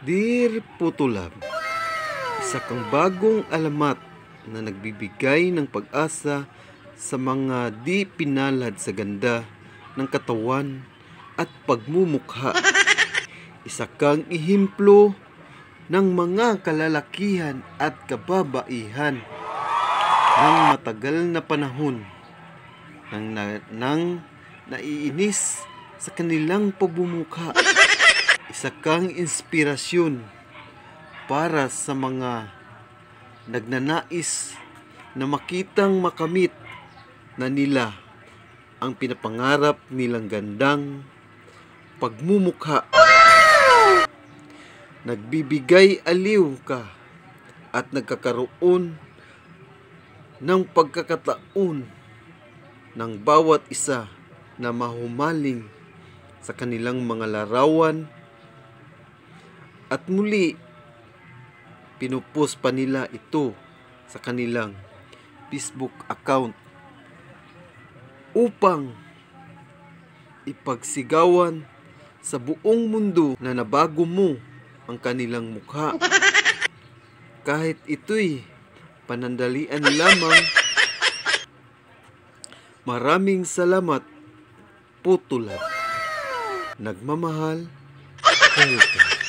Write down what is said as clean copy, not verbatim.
Dear Putulab, isa kang bagong alamat na nagbibigay ng pag-asa sa mga di pinalad sa ganda ng katawan at pagmumukha. Isa kang ehemplo ng mga kalalakihan at kababaihan ng matagal na panahon nang naiinis sa kanilang pagmumukha. Isa kang inspirasyon para sa mga nagnanais na makitang makamit na nila ang pinapangarap nilang gandang pagmumukha. Nagbibigay aliw ka at nagkakaroon ng pagkakataon ng bawat isa na mahumaling sa kanilang mga larawan at muli pinupost pa nila ito sa kanilang Facebook account upang ipagsigawan sa buong mundo na nabago mo ang kanilang mukha. Kahit ito'y panandalian lamang. Maraming salamat, Putulab. Nagmamahal, Helga.